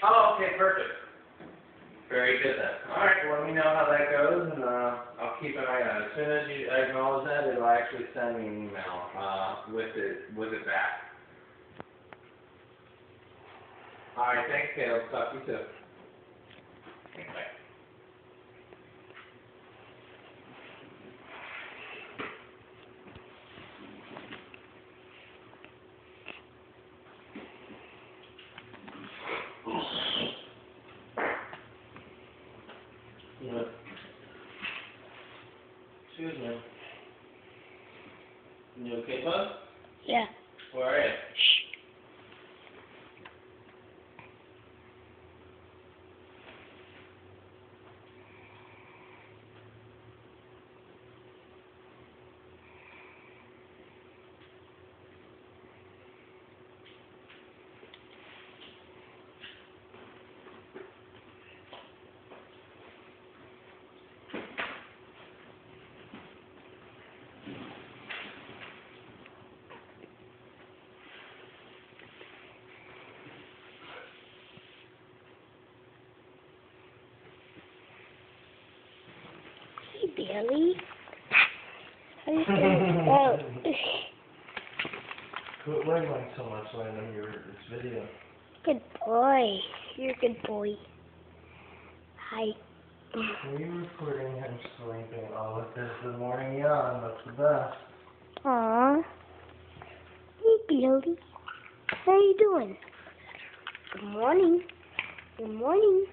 Oh, okay, perfect. Very good then. Alright, well, let me know how that goes, and I'll keep an eye on it. As soon as you acknowledge that, it'll actually send me an email with it back. Alright, thanks, Caleb. Talk to you soon. Bye. Yeah. Excuse me. You okay, bud? Yeah. Where are you? Hey, Billy. How you feeling? Oh. Quit wiggling so much so I know you're this video. Good boy. You're a good boy. Hi. Were you recording him sleeping? Oh, look, there's the morning yawn. That's the best. Aw. Hey, Billy. How you doing? Good morning. Good morning.